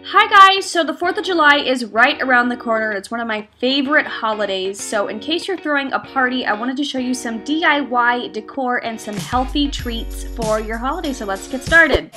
Hi guys, so the 4th of July is right around the corner and it's one of my favorite holidays, so in case you're throwing a party, I wanted to show you some DIY decor and some healthy treats for your holiday, so let's get started.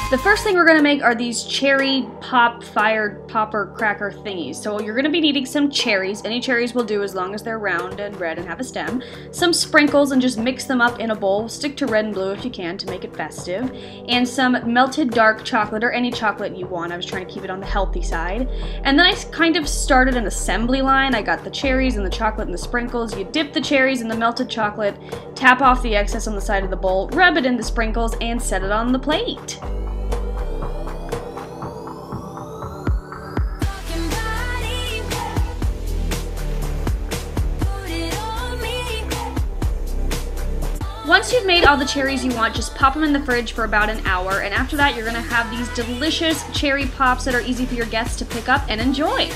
The first thing we're going to make are these cherry fired popper cracker thingies. So you're going to be needing some cherries. Any cherries will do as long as they're round and red and have a stem. Some sprinkles and just mix them up in a bowl. Stick to red and blue if you can to make it festive. And some melted dark chocolate or any chocolate you want. I was trying to keep it on the healthy side. And then I kind of started an assembly line. I got the cherries and the chocolate and the sprinkles. You dip the cherries in the melted chocolate, tap off the excess on the side of the bowl, rub it in the sprinkles, and set it on the plate. Once you've made all the cherries you want, just pop them in the fridge for about an hour, and after that you're going to have these delicious cherry pops that are easy for your guests to pick up and enjoy.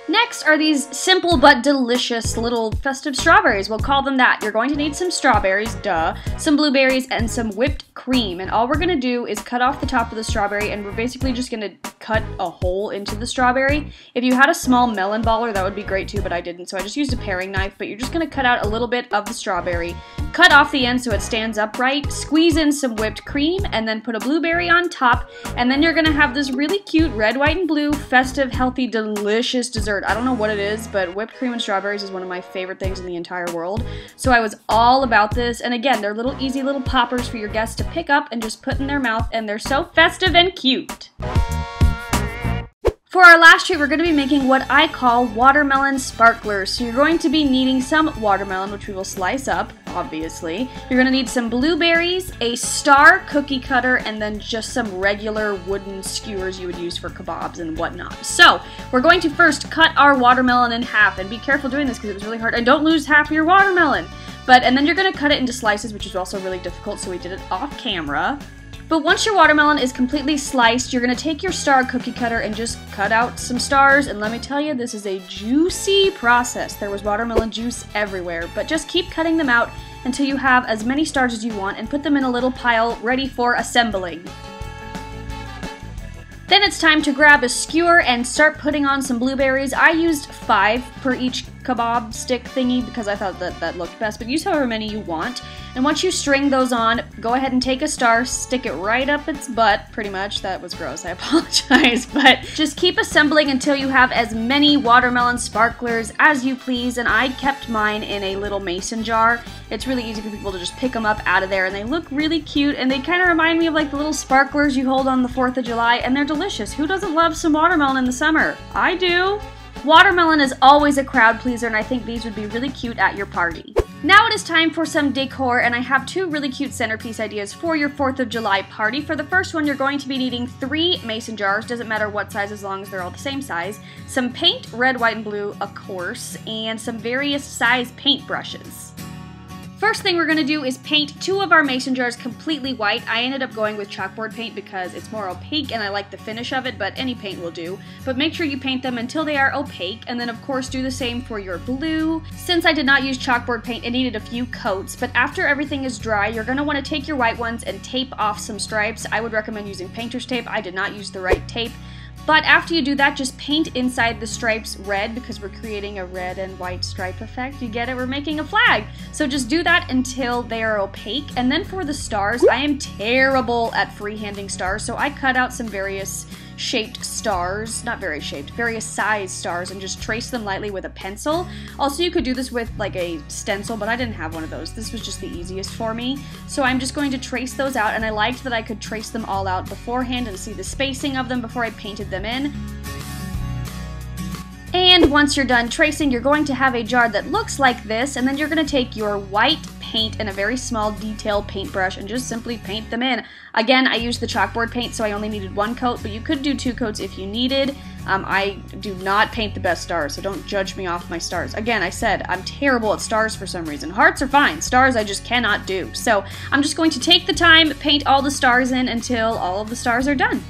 Next are these simple but delicious little festive strawberries. We'll call them that. You're going to need some strawberries, duh, some blueberries, and some whipped cream. And all we're going to do is cut off the top of the strawberry, and we're basically just going to cut a hole into the strawberry. If you had a small melon baller, that would be great too, but I didn't, so I just used a paring knife. But you're just going to cut out a little bit of the strawberry, cut off the end so it stands upright, squeeze in some whipped cream, and then put a blueberry on top, and then you're going to have this really cute red, white, and blue, festive, healthy, delicious dessert. I don't know what it is, but whipped cream and strawberries is one of my favorite things in the entire world. So I was all about this, and again, they're little easy little poppers for your guests to pick up and just put in their mouth, and they're so festive and cute. For our last treat, we're going to be making what I call watermelon sparklers. So you're going to be needing some watermelon, which we will slice up, obviously. You're going to need some blueberries, a star cookie cutter, and then just some regular wooden skewers you would use for kebabs and whatnot. So we're going to first cut our watermelon in half, and be careful doing this because it was really hard. And don't lose half your watermelon. And then you're going to cut it into slices, which is also really difficult, so we did it off camera. But once your watermelon is completely sliced, you're going to take your star cookie cutter and just cut out some stars. And let me tell you, this is a juicy process. There was watermelon juice everywhere. But just keep cutting them out until you have as many stars as you want and put them in a little pile ready for assembling. Then it's time to grab a skewer and start putting on some blueberries. I used 5 per each kebab stick thingy because I thought that looked best, but use however many you want. And once you string those on, go ahead and take a star, stick it right up its butt, pretty much. That was gross, I apologize. But just keep assembling until you have as many watermelon sparklers as you please, and I kept mine in a little mason jar. It's really easy for people to just pick them up out of there, and they look really cute, and they kind of remind me of like the little sparklers you hold on the 4th of July, and they're delicious. Who doesn't love some watermelon in the summer? I do! Watermelon is always a crowd pleaser, and I think these would be really cute at your party. Now it is time for some decor, and I have 2 really cute centerpiece ideas for your 4th of July party. For the first one, you're going to be needing 3 mason jars, doesn't matter what size as long as they're all the same size, some paint, red, white, and blue, of course, and some various size paint brushes. First thing we're going to do is paint 2 of our mason jars completely white. I ended up going with chalkboard paint because it's more opaque and I like the finish of it, but any paint will do. But make sure you paint them until they are opaque, and then of course do the same for your blue. Since I did not use chalkboard paint, it needed a few coats, but after everything is dry, you're going to want to take your white ones and tape off some stripes. I would recommend using painter's tape. I did not use the right tape. But after you do that, just paint inside the stripes red because we're creating a red and white stripe effect. You get it? We're making a flag. So just do that until they are opaque. And then for the stars, I am terrible at freehanding stars, so I cut out some various shaped stars, not very shaped, various size stars, and just trace them lightly with a pencil. Also, you could do this with like a stencil, but I didn't have one of those. This was just the easiest for me. So I'm just going to trace those out, and I liked that I could trace them all out beforehand and see the spacing of them before I painted them in. And once you're done tracing, you're going to have a jar that looks like this, and then you're going to take your white paint and a very small detail paintbrush and just simply paint them in. Again, I used the chalkboard paint, so I only needed 1 coat, but you could do 2 coats if you needed. I do not paint the best stars, so don't judge me off my stars. Again, I said I'm terrible at stars for some reason. Hearts are fine. Stars I just cannot do. So I'm just going to take the time, paint all the stars in until all of the stars are done.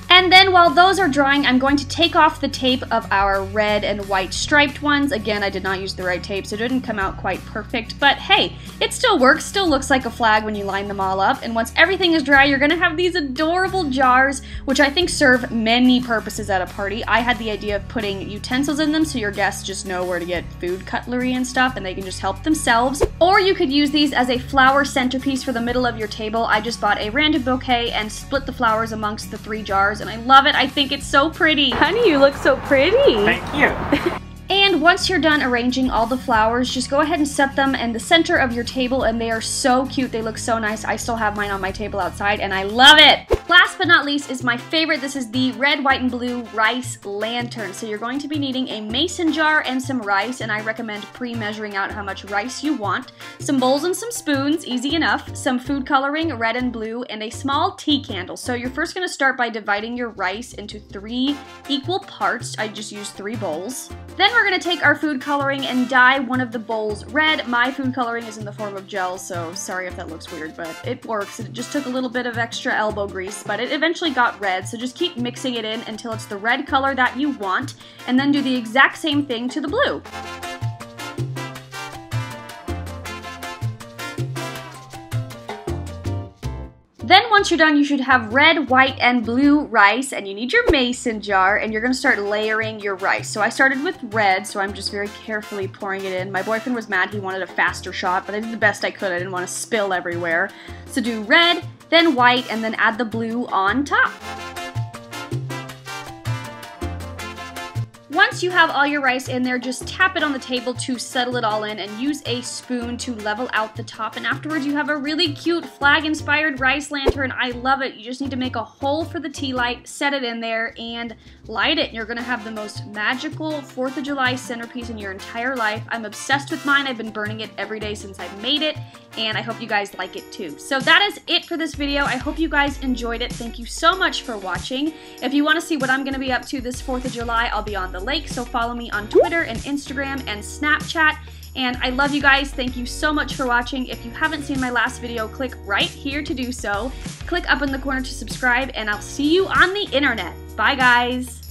And then while those are drying, I'm going to take off the tape of our red and white striped ones. Again, I did not use the right tape, so it didn't come out quite perfect, but hey, it still works, still looks like a flag when you line them all up. And once everything is dry, you're gonna have these adorable jars, which I think serve many purposes at a party. I had the idea of putting utensils in them so your guests just know where to get food cutlery and stuff, and they can just help themselves. Or you could use these as a flower centerpiece for the middle of your table. I just bought a random bouquet and split the flowers amongst the 3 jars, and I love it. I think it's so pretty. Honey, you look so pretty. Thank you. And once you're done arranging all the flowers, just go ahead and set them in the center of your table, and they are so cute. They look so nice. I still have mine on my table outside, and I love it. Last but not least is my favorite. This is the red, white, and blue rice lantern. So you're going to be needing a mason jar and some rice, and I recommend pre-measuring out how much rice you want. Some bowls and some spoons, easy enough. Some food coloring, red and blue, and a small tea candle. So you're first going to start by dividing your rice into 3 equal parts. I just used 3 bowls. Then we're going to take our food coloring and dye one of the bowls red. My food coloring is in the form of gel, so sorry if that looks weird, but it works. It just took a little bit of extra elbow grease, but it eventually got red, so just keep mixing it in until it's the red color that you want, and then do the exact same thing to the blue. Then once you're done, you should have red, white, and blue rice, and you need your mason jar, and you're going to start layering your rice. So I started with red, so I'm just very carefully pouring it in. My boyfriend was mad, he wanted a faster shot, but I did the best I could. I didn't want to spill everywhere. So do red, then white, and then add the blue on top. Once you have all your rice in there, just tap it on the table to settle it all in and use a spoon to level out the top. And afterwards, you have a really cute flag-inspired rice lantern. I love it. You just need to make a hole for the tea light, set it in there, and light it. You're going to have the most magical 4th of July centerpiece in your entire life. I'm obsessed with mine. I've been burning it every day since I made it, and I hope you guys like it too. So that is it for this video. I hope you guys enjoyed it. Thank you so much for watching. If you want to see what I'm going to be up to this 4th of July, I'll be on the lake, so follow me on Twitter and Instagram and Snapchat. And I love you guys. Thank you so much for watching. If you haven't seen my last video, click right here to do so. Click up in the corner to subscribe, and I'll see you on the internet. Bye, guys.